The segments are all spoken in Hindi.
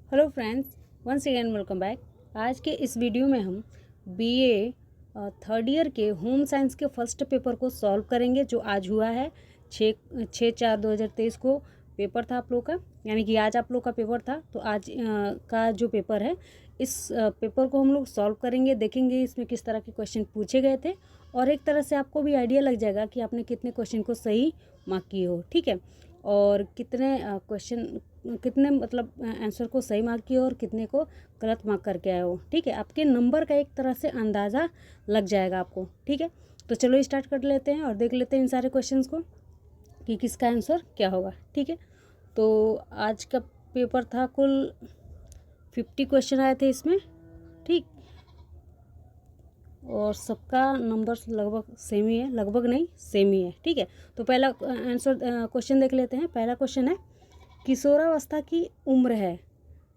Hello friends, once again welcome back. आज के इस वीडियो में हम बीए थर्ड ईयर के होम साइंस के फर्स्ट पेपर को सॉल्व करेंगे, जो आज हुआ है 6/4/2023 को पेपर था आप लोग का, यानी कि आज आप लोग का पेपर था। तो आज का जो पेपर है, इस पेपर को हम लोग सॉल्व करेंगे, देखेंगे इसमें किस तरह के क्वेश्चन पूछे गए थे, और एक तरह से आपको भी आइडिया लग जाएगा कि आपने कितने क्वेश्चन को सही मार्क किए हो, ठीक है, और कितने क्वेश्चन कितने मतलब आंसर को सही मार्क किया और कितने को गलत मार्क करके आए हो, ठीक है। आपके नंबर का एक तरह से अंदाज़ा लग जाएगा आपको, ठीक है। तो चलो स्टार्ट कर लेते हैं और देख लेते हैं इन सारे क्वेश्चंस को कि किसका आंसर क्या होगा, ठीक है। तो आज का पेपर था, कुल 50 क्वेश्चन आए थे इसमें, ठीक, और सबका नंबर्स लगभग सेम ही है, लगभग नहीं सेम ही है, ठीक है। तो पहला आंसर क्वेश्चन देख लेते हैं। पहला क्वेश्चन है, किशोरावस्था की उम्र है।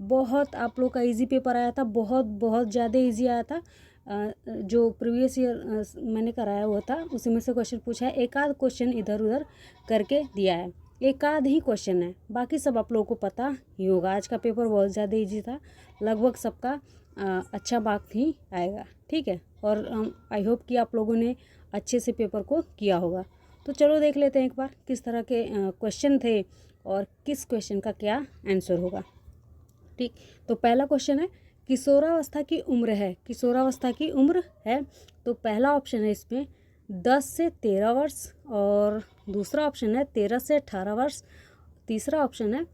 बहुत आप लोग का इजी पेपर आया था, बहुत बहुत ज़्यादा इजी आया था। जो प्रीवियस ईयर मैंने कराया हुआ था उसी में से क्वेश्चन पूछा है। एक आध क्वेश्चन इधर उधर करके दिया है, एक आध ही क्वेश्चन है, बाकी सब आप लोगों को पता ही होगा। आज का पेपर बहुत ज़्यादा इजी था, लगभग सबका अच्छा मार्क ही आएगा, ठीक है। और आई होप कि आप लोगों ने अच्छे से पेपर को किया होगा। तो चलो देख लेते हैं एक बार किस तरह के क्वेश्चन थे और किस क्वेश्चन का क्या आंसर होगा, ठीक। तो पहला क्वेश्चन है, किशोरावस्था की उम्र है। किशोरावस्था की उम्र है, तो पहला ऑप्शन है इसमें 10 से 13 वर्ष, और दूसरा ऑप्शन है 13 से 18 वर्ष, तीसरा ऑप्शन है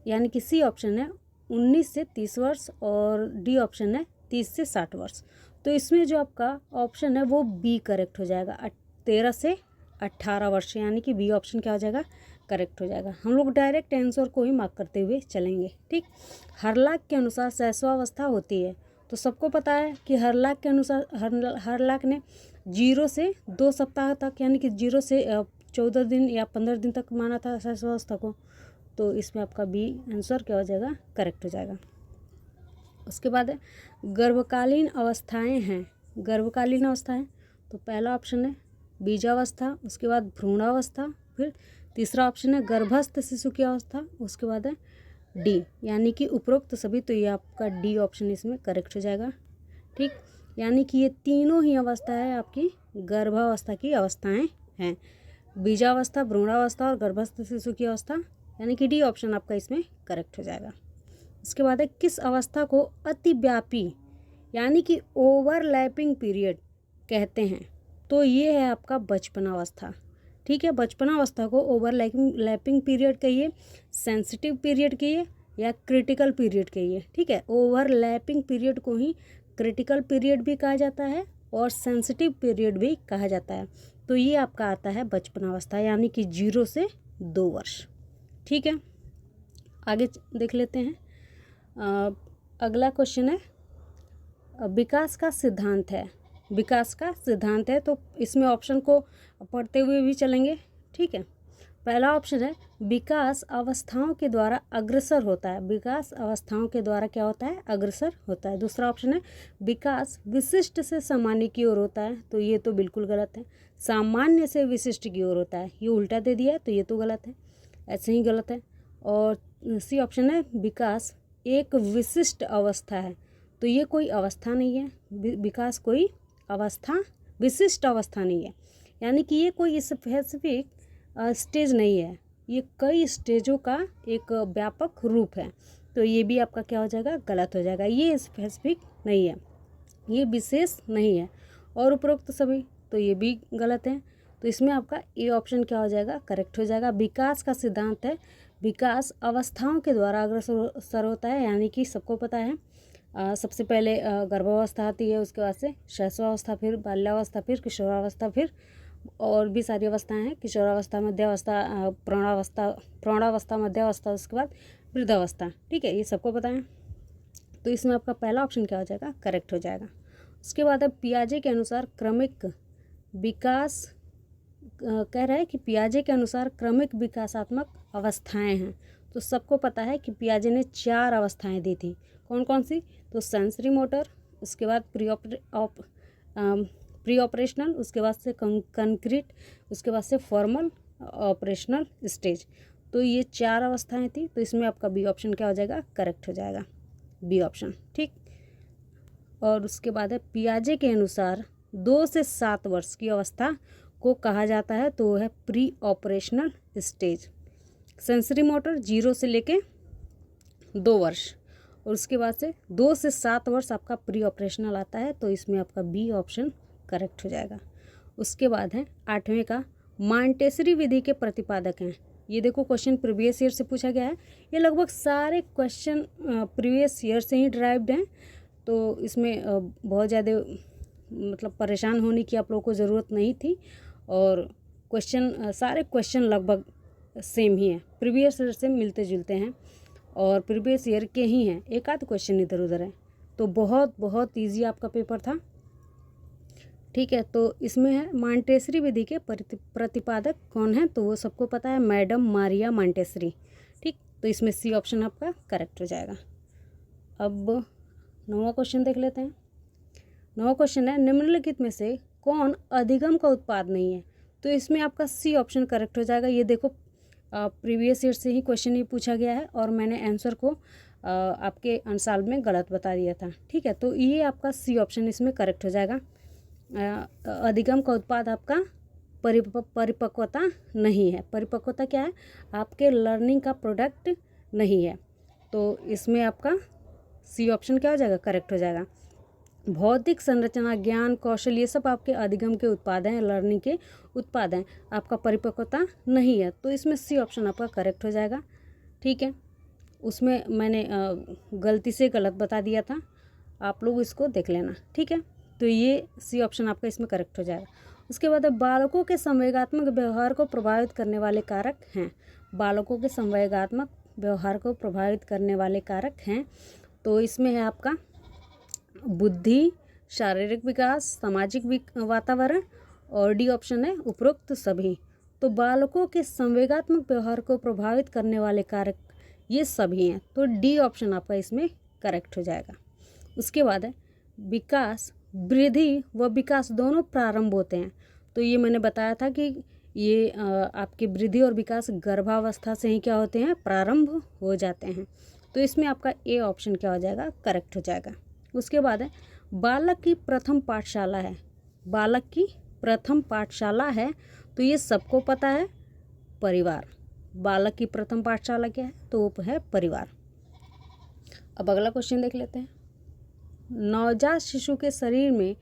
यानी कि सी ऑप्शन है 19 से 30 वर्ष, और डी ऑप्शन है 30 से 60 वर्ष। तो इसमें जो आपका ऑप्शन है वो बी करेक्ट हो जाएगा, 13 से 18 वर्ष, यानी कि बी ऑप्शन क्या हो जाएगा, करेक्ट हो जाएगा। हम लोग डायरेक्ट आंसर को ही मार्क करते हुए चलेंगे, ठीक। हरलाख के अनुसार शैशवावस्था होती है। तो सबको पता है कि हरलाख के अनुसार हरलाख ने 0 से 2 सप्ताह तक, यानी कि 0 से 14 दिन या 15 दिन तक माना था शैशवावस्था को। तो इसमें आपका बी आंसर क्या हो जाएगा, करेक्ट हो जाएगा। उसके बाद है, गर्भकालीन अवस्थाएं हैं। गर्भकालीन अवस्थाएं, तो पहला ऑप्शन है बीजावस्था, उसके बाद भ्रूणावस्था, फिर तीसरा ऑप्शन है गर्भस्थ शिशु की अवस्था, उसके बाद है डी, यानी कि उपरोक्त सभी। तो ये आपका डी ऑप्शन इसमें करेक्ट हो जाएगा, ठीक। यानी कि ये तीनों ही अवस्था है आपकी गर्भावस्था की अवस्थाएं हैं, बीजावस्था, भ्रूणावस्था और गर्भस्थ शिशु की अवस्था, यानी कि डी ऑप्शन आपका इसमें करेक्ट हो जाएगा। उसके बाद है, किस अवस्था को अतिव्यापी यानी कि ओवरलैपिंग पीरियड कहते हैं। तो ये है आपका बचपनावस्था, ठीक है। बचपनावस्था को ओवरलैपिंग पीरियड कहिए, सेंसिटिव पीरियड कहिए, या क्रिटिकल पीरियड कहिए, ठीक है। ओवरलैपिंग पीरियड को ही क्रिटिकल पीरियड भी कहा जाता है और सेंसिटिव पीरियड भी कहा जाता है। तो ये आपका आता है बचपनावस्था, यानी कि 0 से 2 वर्ष, ठीक है। आगे देख लेते हैं। अगला क्वेश्चन है, विकास का सिद्धांत है। विकास का सिद्धांत है, तो इसमें ऑप्शन को पढ़ते हुए भी चलेंगे, ठीक है। पहला ऑप्शन है, विकास अवस्थाओं के द्वारा अग्रसर होता है। विकास अवस्थाओं के द्वारा क्या होता है, अग्रसर होता है। दूसरा ऑप्शन है, विकास विशिष्ट से सामान्य की ओर होता है। तो ये तो बिल्कुल गलत है, सामान्य से विशिष्ट की ओर होता है, ये उल्टा दे दिया है, तो ये तो गलत है, ऐसे ही गलत है। और सी ऑप्शन है, विकास एक विशिष्ट अवस्था है। तो ये कोई अवस्था नहीं है, विकास कोई अवस्था विशिष्ट अवस्था नहीं है, यानी कि ये कोई स्पेसिफिक स्टेज नहीं है, ये कई स्टेजों का एक व्यापक रूप है। तो ये भी आपका क्या हो जाएगा, गलत हो जाएगा। ये स्पेसिफिक नहीं है, ये विशेष नहीं है, और उपरोक्त सभी, तो ये भी गलत है। तो इसमें आपका ए ऑप्शन क्या हो जाएगा, करेक्ट हो जाएगा। विकास का सिद्धांत है, विकास अवस्थाओं के द्वारा अग्रसर होता है, यानी कि सबको पता है सबसे पहले गर्भावस्था आती है, उसके बाद से शैशवावस्था, फिर बाल्यावस्था, फिर किशोरावस्था, फिर और भी सारी अवस्थाएं हैं, किशोरावस्था, मध्यावस्था, प्रौढ़ावस्था, मध्यावस्था, उसके बाद वृद्धावस्था, ठीक है, ये सबको पता है। तो इसमें आपका पहला ऑप्शन क्या हो जाएगा, करेक्ट हो जाएगा। उसके बाद है, पियाजे के अनुसार क्रमिक विकास कह रहा है कि पियाजे के अनुसार क्रमिक विकासात्मक अवस्थाएं हैं। तो सबको पता है कि पियाजे ने 4 अवस्थाएं दी थी, कौन कौन सी, तो सेंसरी मोटर, उसके बाद प्री ऑपरेशनल, उसके बाद से कंक्रीट, उसके बाद से फॉर्मल ऑपरेशनल स्टेज। तो ये 4 अवस्थाएं थी, तो इसमें आपका बी ऑप्शन क्या हो जाएगा, करेक्ट हो जाएगा। बी ऑप्शन, ठीक। और उसके बाद है पियाजे के अनुसार 2 से 7 वर्ष की अवस्था को कहा जाता है, तो वो है pre operational stage. Sensory motor 0 से लेके 2 वर्ष, और उसके बाद से 2 से 7 वर्ष आपका प्री ऑपरेशनल आता है, तो इसमें आपका बी ऑप्शन करेक्ट हो जाएगा। उसके बाद है 8वें का मॉन्टेसरी विधि के प्रतिपादक हैं। ये देखो क्वेश्चन प्रीवियस ईयर से पूछा गया है। ये लगभग सारे क्वेश्चन प्रीवियस ईयर से ही ड्राइव्ड हैं, तो इसमें बहुत ज़्यादा मतलब परेशान होने की आप लोगों को ज़रूरत नहीं थी। और क्वेश्चन सारे क्वेश्चन लगभग सेम ही हैं, प्रीवियस ईयर से मिलते जुलते हैं और प्रीवियस ईयर के ही हैं, एक आध क्वेश्चन इधर उधर है। तो बहुत ईजी आपका पेपर था, ठीक है। तो इसमें है मॉन्टेसरी विधि के प्रतिपादक कौन है, तो वो सबको पता है, मैडम मारिया मॉन्टेसरी, ठीक। तो इसमें सी ऑप्शन आपका करेक्ट हो जाएगा। अब 9वां क्वेश्चन देख लेते हैं। 9वां क्वेश्चन है निम्नलिखित में से कौन अधिगम का उत्पाद नहीं है, तो इसमें आपका सी ऑप्शन करेक्ट हो जाएगा। ये देखो प्रीवियस ईयर से ही क्वेश्चन ये पूछा गया है और मैंने आंसर को आपके आंसर में गलत बता दिया था, ठीक है। तो ये आपका सी ऑप्शन इसमें करेक्ट हो जाएगा। अधिगम का उत्पाद आपका परिपक्वता नहीं है। परिपक्वता क्या है, आपके लर्निंग का प्रोडक्ट नहीं है, तो इसमें आपका सी ऑप्शन क्या हो जाएगा, करेक्ट हो जाएगा। भौतिक संरचना, ज्ञान, कौशल, ये सब आपके अधिगम के उत्पाद हैं, लर्निंग के उत्पाद हैं, आपका परिपक्वता नहीं है, तो इसमें सी ऑप्शन आपका करेक्ट हो जाएगा, ठीक है। उसमें मैंने गलती से गलत बता दिया था, आप लोग इसको देख लेना, ठीक है। तो ये सी ऑप्शन आपका इसमें करेक्ट हो जाएगा। उसके बाद बालकों के संवेगात्मक व्यवहार को प्रभावित करने वाले कारक हैं। बालकों के संवेगात्मक व्यवहार को प्रभावित करने वाले कारक हैं, तो इसमें है आपका बुद्धि, शारीरिक विकास, सामाजिक वातावरण, और डी ऑप्शन है उपरोक्त सभी। तो बालकों के संवेगात्मक व्यवहार को प्रभावित करने वाले कारक ये सभी हैं, तो डी ऑप्शन आपका इसमें करेक्ट हो जाएगा। उसके बाद है विकास, वृद्धि व विकास दोनों प्रारंभ होते हैं, तो ये मैंने बताया था कि ये आपकी वृद्धि और विकास गर्भावस्था से ही क्या होते हैं, प्रारंभ हो जाते हैं, तो इसमें आपका ए ऑप्शन क्या हो जाएगा, करेक्ट हो जाएगा। उसके बाद है बालक की प्रथम पाठशाला है। बालक की प्रथम पाठशाला है, तो ये सबको पता है, परिवार। बालक की प्रथम पाठशाला क्या है, तो वो है परिवार। अब अगला क्वेश्चन देख लेते हैं। नवजात शिशु के शरीर में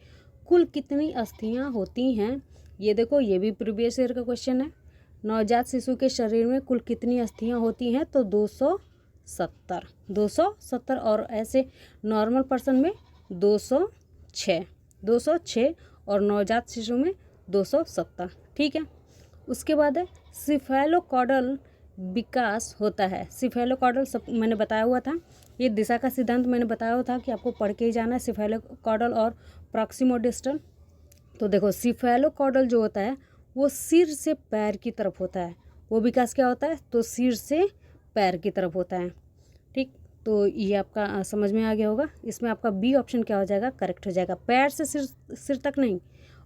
कुल कितनी अस्थियां होती हैं, ये देखो ये भी प्रीवियस ईयर का क्वेश्चन है। नवजात शिशु के शरीर में कुल कितनी अस्थियां होती हैं, तो 270 और ऐसे नॉर्मल पर्सन में 206 और नवजात शिशु में 270, ठीक है। उसके बाद है सिफेलोकॉडल विकास होता है। सिफेलोकॉडल सब मैंने बताया हुआ था, ये दिशा का सिद्धांत मैंने बताया हुआ था कि आपको पढ़ के ही जाना है, सिफेलोकॉडल और प्रॉक्सिमोडिस्टल। तो देखो सिफेलोकॉडल जो होता है वो सिर से पैर की तरफ होता है, वो विकास क्या होता है, तो सिर से पैर की तरफ होता है, ठीक। तो ये आपका समझ में आ गया होगा। इसमें आपका बी ऑप्शन क्या हो जाएगा, करेक्ट हो जाएगा। पैर से सिर तक नहीं,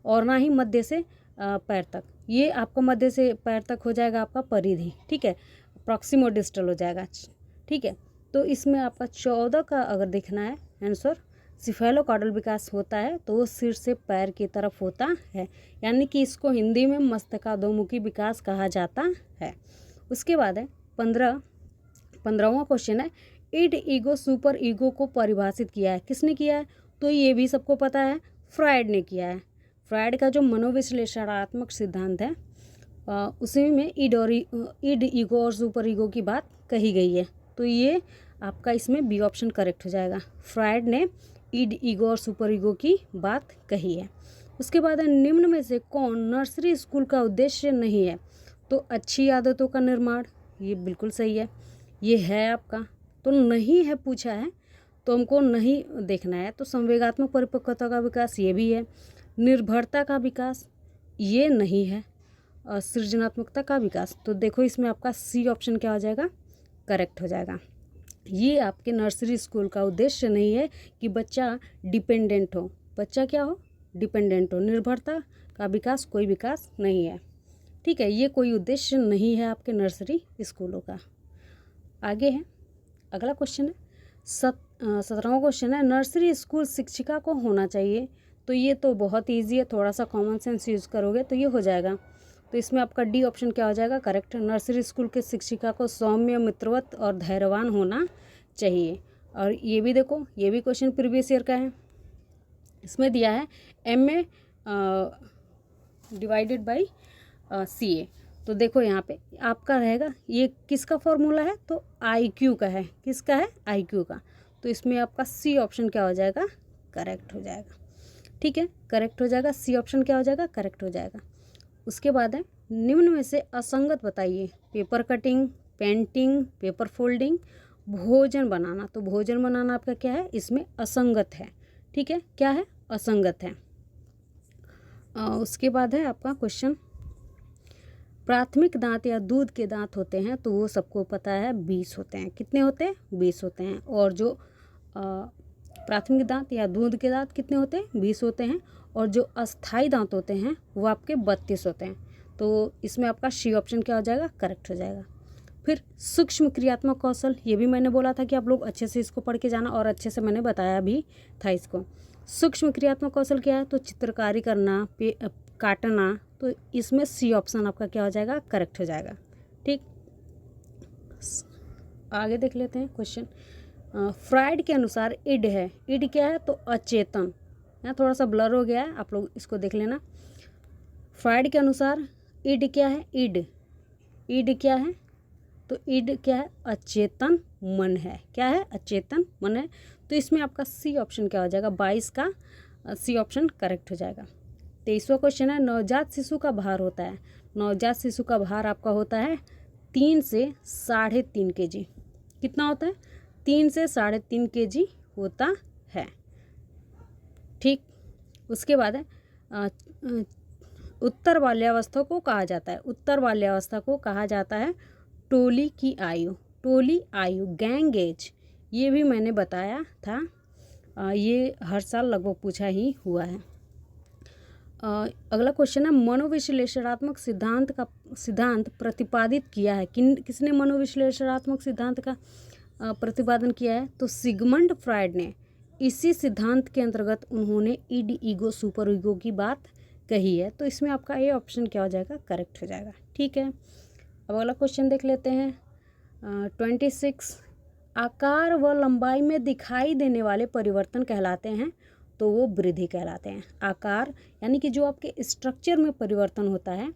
और ना ही मध्य से पैर तक, ये आपका मध्य से पैर तक हो जाएगा आपका परिधि, ठीक है, प्रॉक्सिमोडिस्टल हो जाएगा, ठीक है। तो इसमें आपका 14 का अगर देखना है आंसर, सिफेलोकॉडल विकास होता है तो वो सिर से पैर की तरफ होता है, यानी कि इसको हिंदी में मस्तकाधोमुखी विकास कहा जाता है। उसके बाद है 15वां क्वेश्चन है इड, ईगो, सुपर ईगो को परिभाषित किया है, किसने किया है, तो ये भी सबको पता है, फ्रायड ने किया है। फ्रायड का जो मनोविश्लेषणात्मक सिद्धांत है उसी में इड, ईगो और सुपर ईगो की बात कही गई है, तो ये आपका इसमें बी ऑप्शन करेक्ट हो जाएगा। फ्रायड ने इड, ईगो और सुपर ईगो की बात कही है। उसके बाद निम्न में से कौन नर्सरी स्कूल का उद्देश्य नहीं है, तो अच्छी आदतों का निर्माण, ये बिल्कुल सही है, ये है आपका, तो नहीं है पूछा है तो हमको नहीं देखना है। तो संवेगात्मक परिपक्वता का विकास ये भी है, निर्भरता का विकास ये नहीं है, और सृजनात्मकता का विकास, तो देखो इसमें आपका सी ऑप्शन क्या हो जाएगा, करेक्ट हो जाएगा। ये आपके नर्सरी स्कूल का उद्देश्य नहीं है कि बच्चा डिपेंडेंट हो, बच्चा क्या हो, डिपेंडेंट हो। निर्भरता का विकास कोई विकास नहीं है, ठीक है, ये कोई उद्देश्य नहीं है आपके नर्सरी स्कूलों का। आगे है अगला क्वेश्चन है 17वां क्वेश्चन है नर्सरी स्कूल शिक्षिका को होना चाहिए। तो ये तो बहुत ईजी है, थोड़ा सा कॉमन सेंस यूज़ करोगे तो ये हो जाएगा। तो इसमें आपका डी ऑप्शन क्या हो जाएगा करेक्ट। नर्सरी स्कूल के शिक्षिका को सौम्य, मित्रवत और धैर्यवान होना चाहिए। और ये भी देखो, ये भी क्वेश्चन प्रीवियस ईयर का है। इसमें दिया है MA डिवाइडेड बाई CA। तो देखो यहाँ पे आपका रहेगा, ये किसका फॉर्मूला है तो IQ का है। किसका है IQ का। तो इसमें आपका C ऑप्शन क्या हो जाएगा करेक्ट हो जाएगा। ठीक है, करेक्ट हो जाएगा। C ऑप्शन क्या हो जाएगा करेक्ट हो जाएगा। उसके बाद है निम्न में से असंगत बताइए। Paper cutting, painting, paper folding, भोजन बनाना। तो भोजन बनाना आपका क्या है, इसमें असंगत है। ठीक है, क्या है असंगत है। उसके बाद है आपका क्वेश्चन प्राथमिक दांत या दूध के दांत होते हैं तो वो सबको पता है 20 होते हैं। कितने होते हैं 20 होते हैं। और जो प्राथमिक दांत या दूध के दांत कितने होते हैं 20 होते हैं। और जो अस्थाई दांत होते हैं वो आपके 32 होते हैं। तो इसमें आपका C ऑप्शन क्या हो जाएगा करेक्ट हो जाएगा। फिर सूक्ष्म क्रियात्मक कौशल, ये भी मैंने बोला था कि आप लोग अच्छे से इसको पढ़ के जाना, और अच्छे से मैंने बताया भी था इसको। सूक्ष्म क्रियात्मक कौशल क्या है तो चित्रकारी करना, काटना। तो इसमें C ऑप्शन आपका क्या हो जाएगा करेक्ट हो जाएगा। ठीक, आगे देख लेते हैं क्वेश्चन। फ्राइड के अनुसार इड है। इड क्या है तो अचेतन। यहाँ थोड़ा सा ब्लर हो गया है, आप लोग इसको देख लेना। फ्राइड के अनुसार इड क्या है, इड क्या है तो इड क्या है अचेतन मन है। क्या है अचेतन मन है। तो इसमें आपका C ऑप्शन क्या हो जाएगा 22 का C ऑप्शन करेक्ट हो जाएगा। 23वां क्वेश्चन है नवजात शिशु का भार होता है। नवजात शिशु का भार आपका होता है 3 से 3.5 kg। कितना होता है 3 से 3.5 kg होता है। ठीक, उसके बाद है उत्तर बाल्यावस्था को कहा जाता है। उत्तर बाल्यावस्था को कहा जाता है टोली की आयु। टोली आयु, गैंग एज, ये भी मैंने बताया था। ये हर साल लगभग पूछा ही हुआ है। अगला क्वेश्चन है मनोविश्लेषणात्मक सिद्धांत प्रतिपादित किया है। किसने मनोविश्लेषणात्मक सिद्धांत का प्रतिपादन किया है तो सिगमंड फ्रायड ने। इसी सिद्धांत के अंतर्गत उन्होंने ईड, ईगो, सुपर ईगो की बात कही है। तो इसमें आपका ये ऑप्शन क्या हो जाएगा करेक्ट हो जाएगा। ठीक है, अब अगला क्वेश्चन देख लेते हैं। 26 आकार व लंबाई में दिखाई देने वाले परिवर्तन कहलाते हैं तो वो वृद्धि कहलाते हैं। आकार यानी कि जो आपके स्ट्रक्चर में परिवर्तन होता है,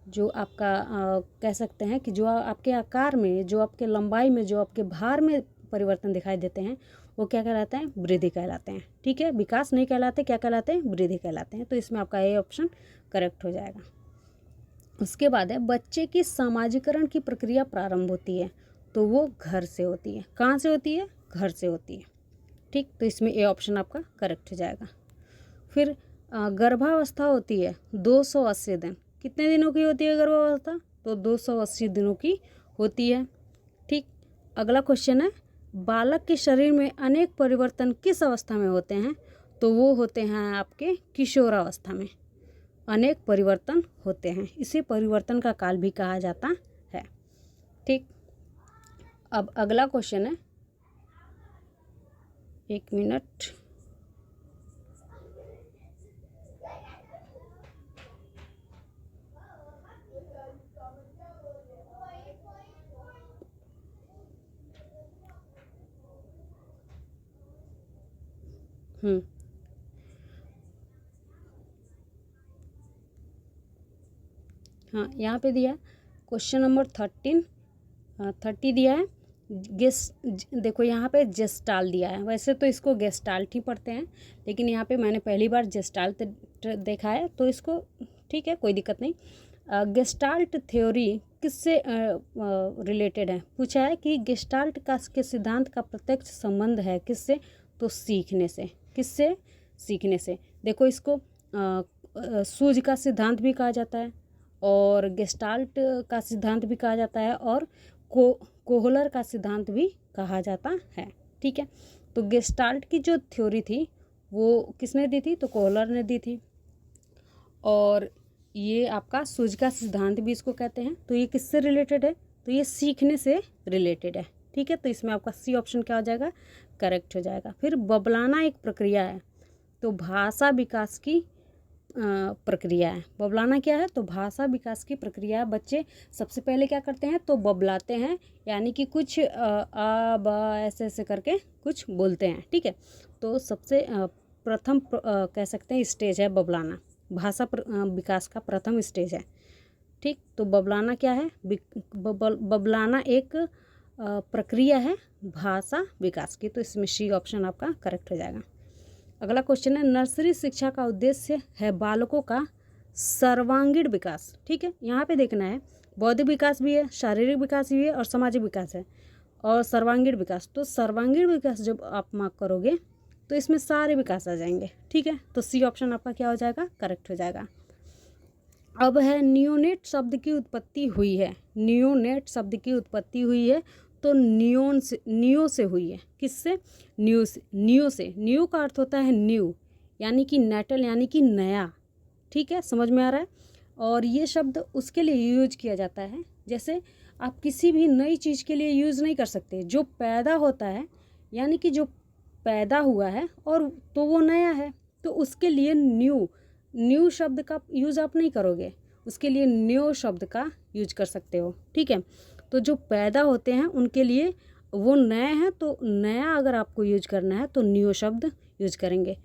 जो आपका कह सकते हैं कि जो आपके आकार में, जो आपके लंबाई में, जो आपके भार में परिवर्तन दिखाई देते हैं वो क्या कहलाते हैं वृद्धि कहलाते हैं। ठीक है, विकास नहीं कहलाते, क्या कहलाते हैं वृद्धि कहलाते हैं। तो इसमें आपका ये ऑप्शन करेक्ट हो जाएगा। उसके बाद है बच्चे की सामाजिकरण की प्रक्रिया प्रारंभ होती है तो वो घर से होती है। कहाँ से होती है घर से होती है। ठीक, तो इसमें ए ऑप्शन आपका करेक्ट हो जाएगा। फिर गर्भावस्था होती है 280 दिन। कितने दिनों की होती है गर्भावस्था तो 280 दिनों की होती है। ठीक, अगला क्वेश्चन है बालक के शरीर में अनेक परिवर्तन किस अवस्था में होते हैं तो वो होते हैं आपके किशोरावस्था में अनेक परिवर्तन होते हैं। इसे परिवर्तन का काल भी कहा जाता है। ठीक, अब अगला क्वेश्चन है, एक मिनट, हाँ यहाँ पे दिया है क्वेश्चन नंबर 30 दिया है। देखो यहाँ पे जेस्टाल दिया है। वैसे तो इसको गेस्टाल्ट ही पढ़ते हैं, लेकिन यहाँ पे मैंने पहली बार जेस्टाल्ट देखा है तो इसको ठीक है, कोई दिक्कत नहीं। गेस्टाल्ट थ्योरी किससे रिलेटेड है पूछा है कि गेस्टाल्ट का के सिद्धांत का प्रत्यक्ष संबंध है किससे तो सीखने से। किससे सीखने से। देखो इसको सूझ का सिद्धांत भी कहा जाता है और गेस्टाल्ट का सिद्धांत भी कहा जाता है और कोहलर का सिद्धांत भी कहा जाता है। ठीक है, तो गेस्टाल्ट की जो थ्योरी थी वो किसने दी थी तो कोहलर ने दी थी। और ये आपका सूझ का सिद्धांत भी इसको कहते हैं। तो ये किससे रिलेटेड है तो ये सीखने से रिलेटेड है। ठीक है, तो इसमें आपका सी ऑप्शन क्या हो जाएगा, करेक्ट हो जाएगा। फिर बबलाना एक प्रक्रिया है, तो भाषा विकास की प्रक्रिया है। बबलाना क्या है, तो भाषा विकास की प्रक्रिया। बच्चे सबसे पहले क्या करते हैं, तो बबलाते हैं, यानी कि कुछ आ ब ऐसे ऐसे करके कुछ बोलते हैं, ठीक है। तो सबसे प्रथम कह सकते हैं स्टेज है बबलाना, भाषा विकास का प्रथम स्टेज है, ठीक। तो बबलाना क्या है, बबलाना एक प्रक्रिया है भाषा विकास की, तो इसमें सी ऑप्शन आपका करेक्ट हो जाएगा। अगला क्वेश्चन है, नर्सरी शिक्षा का उद्देश्य है बालकों का सर्वांगीण विकास, ठीक है। यहाँ पे देखना है बौद्धिक विकास भी है, शारीरिक विकास भी है और सामाजिक विकास है और सर्वांगीण विकास। तो सर्वांगीण विकास जब आप मार्क करोगे तो इसमें सारे विकास आ जाएंगे, ठीक है। तो सी ऑप्शन आपका क्या हो जाएगा, करेक्ट हो जाएगा। अब है नियोनेट शब्द की उत्पत्ति हुई है, नियोनेट शब्द की उत्पत्ति हुई है, तो नियो से हुई है। किससे, न्यू से। न्यू का अर्थ होता है न्यू, यानी कि नेटल, यानी कि नया, ठीक है, समझ में आ रहा है। और ये शब्द उसके लिए यूज किया जाता है, जैसे आप किसी भी नई चीज़ के लिए यूज़ नहीं कर सकते, जो पैदा होता है, यानी कि जो पैदा हुआ है और तो वो नया है, तो उसके लिए न्यू शब्द का यूज़ आप नहीं करोगे, उसके लिए न्यू शब्द का यूज कर सकते हो, ठीक है। तो जो पैदा होते हैं उनके लिए वो नए हैं, तो नया अगर आपको यूज करना है तो न्यू शब्द यूज करेंगे,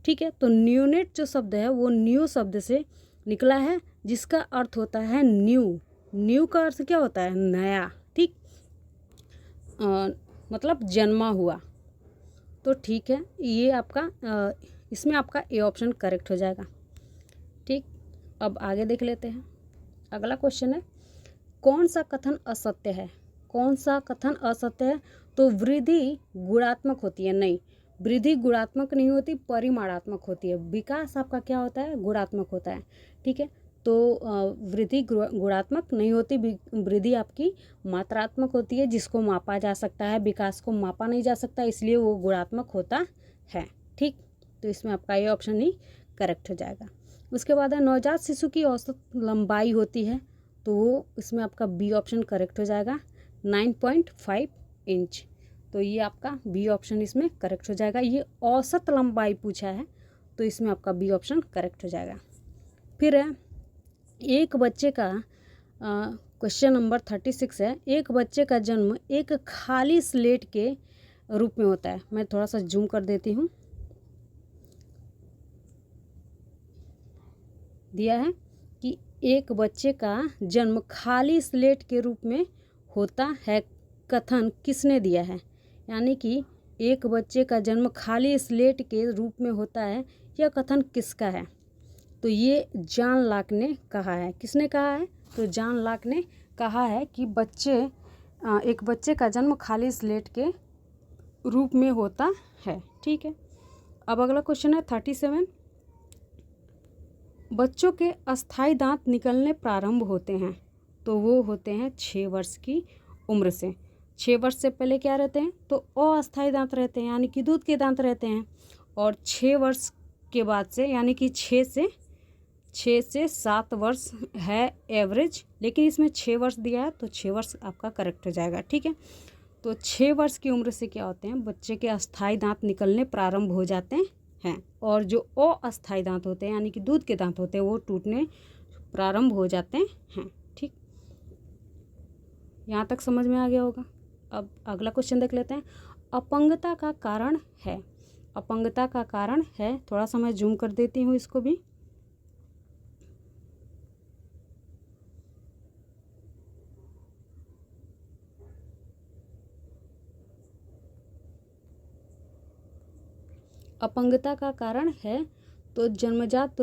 ठीक है। तो न्यूनेट जो शब्द है वो न्यू शब्द से निकला है, जिसका अर्थ होता है न्यू का अर्थ क्या होता है, नया, ठीक, मतलब जन्मा हुआ। तो ठीक है, ये आपका इसमें आपका ए ऑप्शन करेक्ट हो जाएगा, ठीक। अब आगे देख लेते हैं। अगला क्वेश्चन है, कौन सा कथन असत्य है, कौन सा कथन असत्य है, तो वृद्धि गुणात्मक होती है, नहीं, वृद्धि गुणात्मक नहीं होती, परिमाणात्मक होती है। विकास आपका क्या होता है, गुणात्मक होता है, ठीक है। तो वृद्धि गुणात्मक नहीं होती, वृद्धि आपकी मात्रात्मक होती है, जिसको मापा जा सकता है, विकास को मापा नहीं जा सकता, इसलिए वो गुणात्मक होता है, ठीक। तो इसमें आपका ये ऑप्शन ही करेक्ट हो जाएगा। उसके बाद है, नवजात शिशु की औसत लंबाई होती है, तो वो इसमें आपका बी ऑप्शन करेक्ट हो जाएगा, 9.5 इंच। तो ये आपका बी ऑप्शन इसमें करेक्ट हो जाएगा। ये औसत लंबाई पूछा है, तो इसमें आपका बी ऑप्शन करेक्ट हो जाएगा। फिर है, एक बच्चे का क्वेश्चन नंबर 36 है, एक बच्चे का जन्म एक खाली स्लेट के रूप में होता है। मैं थोड़ा सा जूम कर देती हूँ, दिया है कि एक बच्चे का जन्म खाली स्लेट के रूप में होता है, कथन किसने दिया है, यानी कि एक बच्चे का जन्म खाली स्लेट के रूप में होता है, यह कथन किसका है, तो ये जॉन लॉक ने कहा है। किसने कहा है, तो जॉन लॉक ने कहा है कि एक बच्चे का जन्म खाली स्लेट के रूप में होता है, ठीक है। अब अगला क्वेश्चन है 37, बच्चों के अस्थायी दांत निकलने प्रारंभ होते हैं, तो वो होते हैं 6 वर्ष की उम्र से। 6 वर्ष से पहले क्या रहते हैं, तो अस्थायी दांत रहते हैं, यानी कि दूध के दांत रहते हैं। और 6 वर्ष के बाद से, यानी कि 6 से 7 वर्ष है एवरेज, लेकिन इसमें 6 वर्ष दिया है, तो 6 वर्ष आपका करेक्ट हो जाएगा, ठीक है। तो 6 वर्ष की उम्र से क्या होते हैं, बच्चे के अस्थायी दांत निकलने प्रारंभ हो जाते हैं, और जो अस्थायी दांत होते हैं, यानी कि दूध के दांत होते हैं, वो टूटने प्रारंभ हो जाते हैं, ठीक। यहाँ तक समझ में आ गया होगा। अब अगला क्वेश्चन देख लेते हैं, अपंगता का कारण है, अपंगता का कारण है, थोड़ा सा मैं जूम कर देती हूँ इसको भी। अपंगता का कारण है, तो जन्मजात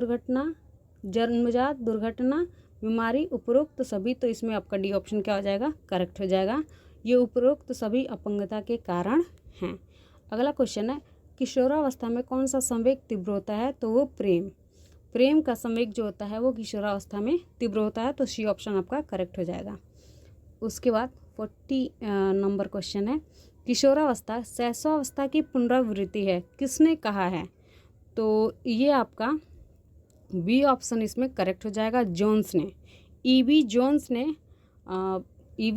दुर्घटना, बीमारी, उपरोक्त सभी, तो इसमें आपका डी ऑप्शन क्या हो जाएगा, करेक्ट हो जाएगा। ये उपरोक्त सभी अपंगता के कारण हैं। अगला क्वेश्चन है, किशोरावस्था में कौन सा संवेग तीव्र होता है, तो वो प्रेम का संवेग जो होता है वो किशोरावस्था में तीव्र होता है, तो सी ऑप्शन आपका करेक्ट हो जाएगा। उसके बाद 40 नंबर क्वेश्चन है, किशोरावस्था शैशवावस्था की पुनरावृत्ति है, किसने कहा है, तो ये आपका बी ऑप्शन इसमें करेक्ट हो जाएगा, जोन्स ने, ईवी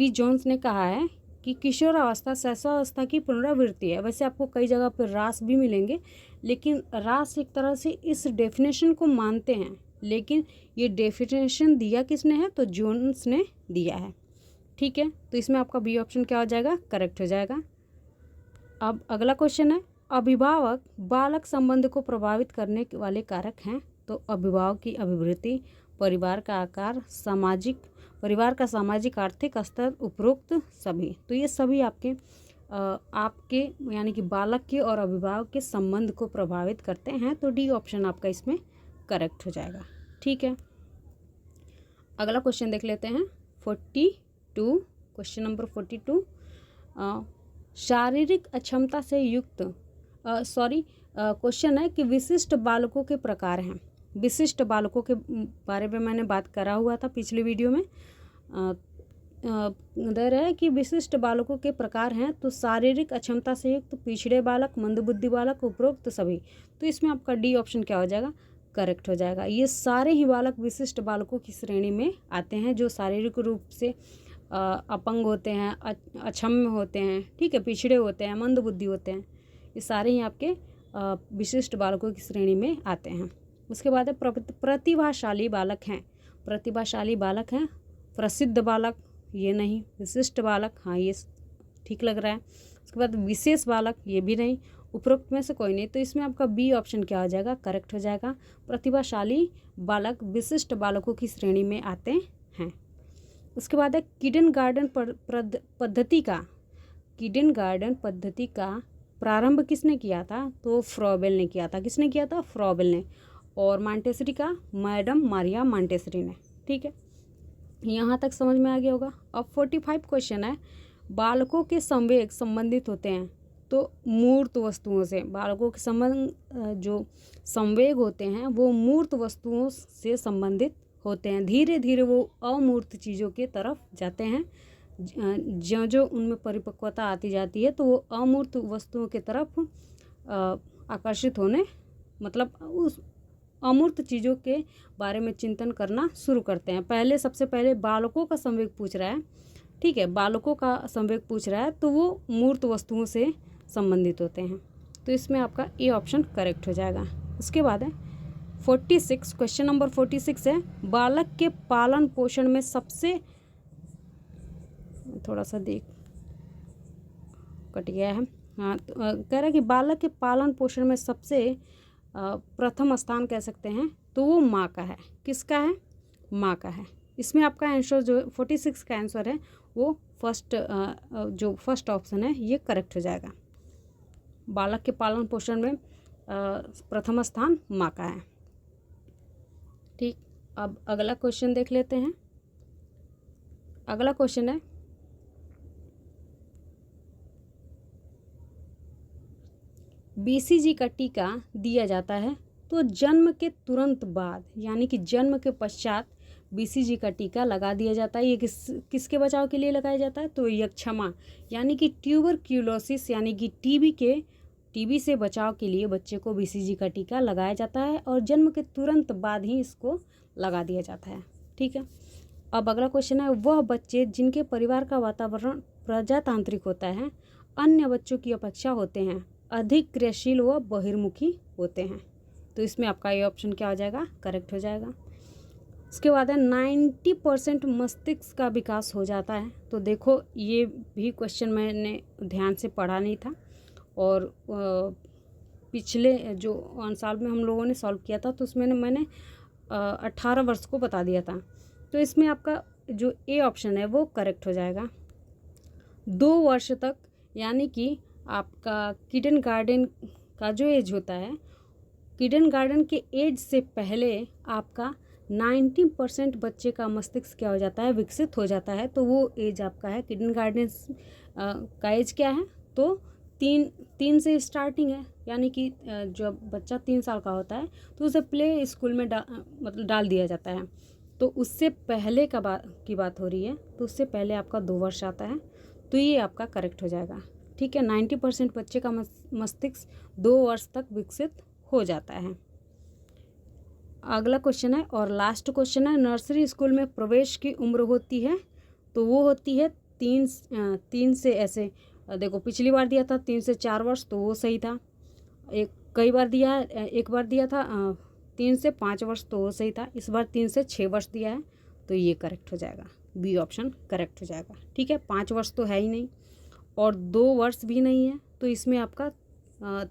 जोन्स ने कहा है कि किशोरावस्था शैशवावस्था की पुनरावृत्ति है। वैसे आपको कई जगह पर रास भी मिलेंगे, लेकिन रास एक तरह से इस डेफिनेशन को मानते हैं, लेकिन ये डेफिनेशन दिया किसने है, तो जोन्स ने दिया है। ठीक है, तो इसमें आपका बी ऑप्शन क्या हो जाएगा, करेक्ट हो जाएगा। अब अगला क्वेश्चन है, अभिभावक बालक संबंध को प्रभावित करने वाले कारक हैं। तो अभिभावक की अभिवृत्ति, परिवार का आकार, परिवार का सामाजिक आर्थिक स्तर, उपरोक्त सभी। तो ये सभी आपके यानी कि बालक के और अभिभावक के संबंध को प्रभावित करते हैं। तो डी ऑप्शन आपका इसमें करेक्ट हो जाएगा। ठीक है, अगला क्वेश्चन देख लेते हैं 42, क्वेश्चन नंबर 42। शारीरिक अक्षमता से युक्त क्वेश्चन है कि विशिष्ट बालकों के प्रकार हैं। विशिष्ट बालकों के बारे में मैंने बात करा हुआ था पिछले वीडियो में। इधर है कि विशिष्ट बालकों के प्रकार हैं, तो शारीरिक अक्षमता से युक्त, पिछड़े बालक, मंदबुद्धि बालक, उपरोक्त सभी। तो इसमें आपका डी ऑप्शन क्या हो जाएगा, करेक्ट हो जाएगा। ये सारे ही बालक विशिष्ट बालकों की श्रेणी में आते हैं, जो शारीरिक रूप से अपंग होते हैं, अक्षम होते हैं, ठीक है, पिछड़े होते हैं, मंदबुद्धि होते हैं। ये सारे ही आपके विशिष्ट बालकों की श्रेणी में आते हैं। उसके बाद है प्रतिभाशाली बालक हैं। प्रतिभाशाली बालक हैं, प्रसिद्ध बालक ये नहीं, विशिष्ट बालक हाँ ये ठीक लग रहा है। उसके बाद विशेष बालक ये भी नहीं, उपरोक्त में से कोई नहीं। तो इसमें आपका बी ऑप्शन क्या हो जाएगा, करेक्ट हो जाएगा। प्रतिभाशाली बालक विशिष्ट बालकों की श्रेणी में आते हैं। उसके बाद है किंडरगार्टन पद्धति का प्रारंभ किसने किया था, तो फ्रॉबेल ने किया था। किसने किया था, फ्रॉबेल ने। और मॉन्टेसरी का मैडम मारिया मॉन्टेसरी ने। ठीक है, यहाँ तक समझ में आ गया होगा। अब 45 क्वेश्चन है, बालकों के संवेग संबंधित होते हैं तो मूर्त वस्तुओं से। बालकों के जो संवेग होते हैं वो मूर्त वस्तुओं से संबंधित होते हैं। धीरे धीरे वो अमूर्त चीज़ों के तरफ जाते हैं। जो उनमें परिपक्वता आती जाती है तो वो अमूर्त वस्तुओं के तरफ आकर्षित होने, मतलब उस अमूर्त चीज़ों के बारे में चिंतन करना शुरू करते हैं। सबसे पहले बालकों का संवेग पूछ रहा है, ठीक है, बालकों का संवेग पूछ रहा है तो वो मूर्त वस्तुओं से संबंधित होते हैं। तो इसमें आपका ए ऑप्शन करेक्ट हो जाएगा। उसके बाद है 46, क्वेश्चन नंबर 46 है, बालक के पालन पोषण में सबसे, थोड़ा सा कट गया है, हाँ, तो कह रहा है कि बालक के पालन पोषण में सबसे प्रथम स्थान कह सकते हैं तो वो माँ का है। किसका है, माँ का है। इसमें आपका आंसर जो 46 का आंसर है वो फर्स्ट ऑप्शन है ये करेक्ट हो जाएगा। बालक के पालन पोषण में प्रथम स्थान माँ का है। ठीक, अब अगला क्वेश्चन देख लेते हैं। अगला क्वेश्चन है, BCG का टीका दिया जाता है तो जन्म के तुरंत बाद यानी कि जन्म के पश्चात BCG का टीका लगा दिया जाता है। ये किसके बचाव के लिए लगाया जाता है, तो यक्षमा यानी कि ट्यूबरक्यूलोसिस यानी कि टीबी से बचाव के लिए बच्चे को BCG का टीका लगाया जाता है और जन्म के तुरंत बाद ही इसको लगा दिया जाता है। ठीक है, अब अगला क्वेश्चन है, वह बच्चे जिनके परिवार का वातावरण प्रजातांत्रिक होता है अन्य बच्चों की अपेक्षा होते हैं, अधिक क्रियाशील व बहिर्मुखी होते हैं। तो इसमें आपका ये ऑप्शन क्या हो जाएगा, करेक्ट हो जाएगा। उसके बाद है 90% मस्तिष्क का विकास हो जाता है। तो देखो ये भी क्वेश्चन मैंने ध्यान से पढ़ा नहीं था और पिछले जो साल में हम लोगों ने सॉल्व किया था तो उसमें मैंने 18 वर्ष को बता दिया था। तो इसमें आपका जो ए ऑप्शन है वो करेक्ट हो जाएगा। 2 वर्ष तक यानी कि आपका किंडरगार्टन का जो एज होता है, किंडरगार्टन के एज से पहले आपका 90% बच्चे का मस्तिष्क क्या हो जाता है, विकसित हो जाता है। तो वो एज आपका है किंडरगार्टन का एज क्या है, तो 3 से स्टार्टिंग है। यानी कि जब बच्चा 3 साल का होता है तो उसे प्ले स्कूल में डाल दिया जाता है। तो उससे पहले की बात हो रही है, तो उससे पहले आपका 2 वर्ष आता है। तो ये आपका करेक्ट हो जाएगा। ठीक है, 90% बच्चे का मस्तिष्क 2 वर्ष तक विकसित हो जाता है। अगला क्वेश्चन है और लास्ट क्वेश्चन है, नर्सरी स्कूल में प्रवेश की उम्र होती है तो वो होती है तीन से ऐसे देखो पिछली बार दिया था 3 से 4 वर्ष तो वो सही था। एक बार दिया था 3 से 5 वर्ष तो वो सही था। इस बार 3 से 6 वर्ष दिया है तो ये करेक्ट हो जाएगा, बी ऑप्शन करेक्ट हो जाएगा। ठीक है, 5 वर्ष तो है ही नहीं और 2 वर्ष भी नहीं है, तो इसमें आपका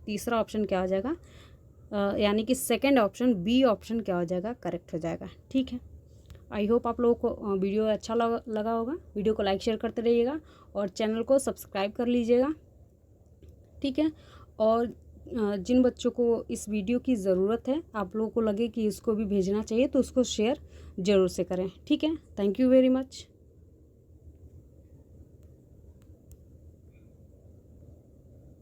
तीसरा ऑप्शन क्या हो जाएगा, यानी कि सेकंड ऑप्शन बी ऑप्शन क्या हो जाएगा, करेक्ट हो जाएगा। ठीक है, आई होप आप लोगों को वीडियो अच्छा लगा होगा। वीडियो को लाइक शेयर करते रहिएगा और चैनल को सब्सक्राइब कर लीजिएगा। ठीक है, और जिन बच्चों को इस वीडियो की ज़रूरत है, आप लोगों को लगे कि इसको भी भेजना चाहिए, तो उसको शेयर ज़रूर से करें। ठीक है, थैंक यू वेरी मच।